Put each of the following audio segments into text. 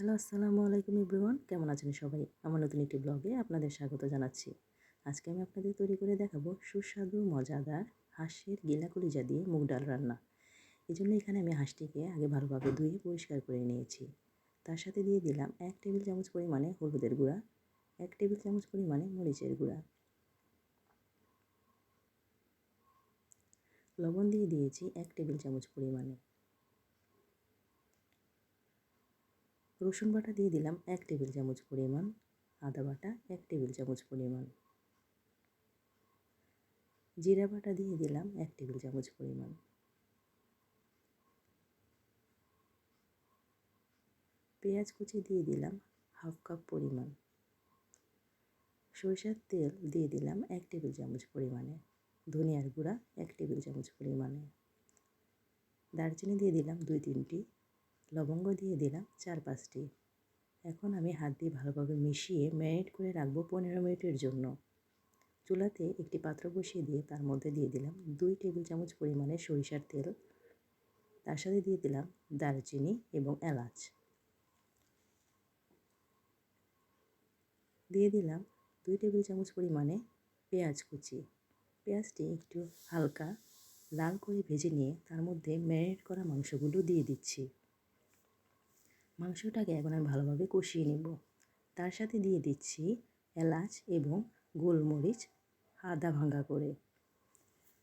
Hello, আসসালামু আলাইকুম everyone. কেমন আছেন সবাই? আমার নতুন একটি ব্লগে আপনাদের স্বাগত জানাচ্ছি। আজকে আমি আপনাদের তৈরি করে দেখাবো সুস্বাদু মজাদার হাঁসের গিলা কলিজা দিয়ে মুগ ডাল রান্না। এজন্য এখানে আমি হাঁসটিকে আগে ভালোভাবে ধুয়ে পরিষ্কার করে নিয়েছি। তার সাথে দিয়ে দিলাম 1 টেবিল চামচ পরিমাণে হলুদের গুঁড়া, 1 টেবিল চামচ পরিমাণে মরিচের গুঁড়া, লবণ দিয়ে দিয়েছি 1 টেবিল চামচ পরিমাণে, রসুন বাটা দিয়ে দিলাম 1 টেবিল চামচ পরিমাণ, আদা বাটা 1 টেবিল চামচ পরিমাণ, জিরা বাটা দিয়ে দিলাম 1 টেবিল চামচ পরিমাণ, পেঁয়াজ কুচি দিয়ে দিলাম হাফ কাপ পরিমাণ, সরিষার তেল দিয়ে দিলাম 1 টেবিল চামচ পরিমাণে, ধনিয়ার গুঁড়া 1 টেবিল চামচ পরিমাণে, দারচিনি দিয়ে দিলাম 2-3টি, লবঙ্গ দিয়ে দিলাম 4-5টি। এখন আমি হাত দিয়ে ভালোভাবে মিশিয়ে ম্যারিনেট করে রাখবো 15 মিনিটের জন্য। চুলাতে একটি পাত্র বসিয়ে দিয়ে তার মধ্যে দিয়ে দিলাম 2 টেবিল চামচ পরিমাণে সরিষার তেল, তার সাথে দিয়ে দিলাম দারচিনি এবং এলাচ, দিয়ে দিলাম 2 টেবিল চামচ পরিমাণে পেঁয়াজ কুচি। পেঁয়াজটি একটু হালকা লাল করে ভেজে নিয়ে তার মধ্যে ম্যারিনেট করা মাংসগুলো দিয়ে দিচ্ছি। মাংসটাকে এখন আমি ভালোভাবে কষিয়ে নেব। তার সাথে দিয়ে দিচ্ছি এলাচ এবং গোলমরিচ আধা ভাঙা করে।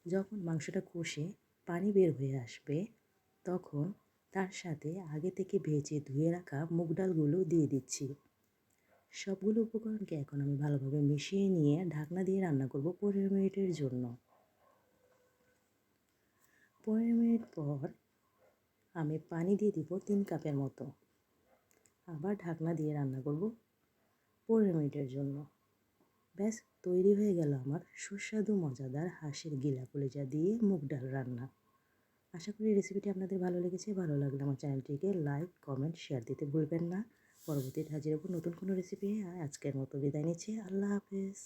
যখন মাংসটা কষে পানি বের হয়ে আসবে তখন তার সাথে আগে থেকে ভেজে ধুয়ে রাখা মুগ ডালগুলো দিয়ে দিচ্ছি। সবগুলো উপকরণকে এখন আমি ভালোভাবে মিশিয়ে নিয়ে ঢাকনা দিয়ে রান্না করব 15 মিনিটের জন্য। 15 মিনিট পর আমি পানি দিয়ে দিব 3 কাপের মতো। আবার ঢাকনা দিয়ে রান্না করব 15 মিনিটের জন্য। ব্যাস তৈরি হয়ে গেল আমার সুস্বাদু মজাদার হাঁসের গিলা কলিজা দিয়ে মুগ ডাল রান্না। আশা করি রেসিপিটি আপনাদের ভালো লেগেছে। ভালো লাগলে আমার চ্যানেলটিকে লাইক, কমেন্ট, শেয়ার দিতে ভুলবেন না। পরবর্তীতে হাজির হব নতুন কোনো রেসিপি। আজকের মতো বিদায় নিচ্ছি। আল্লাহ হাফেজ।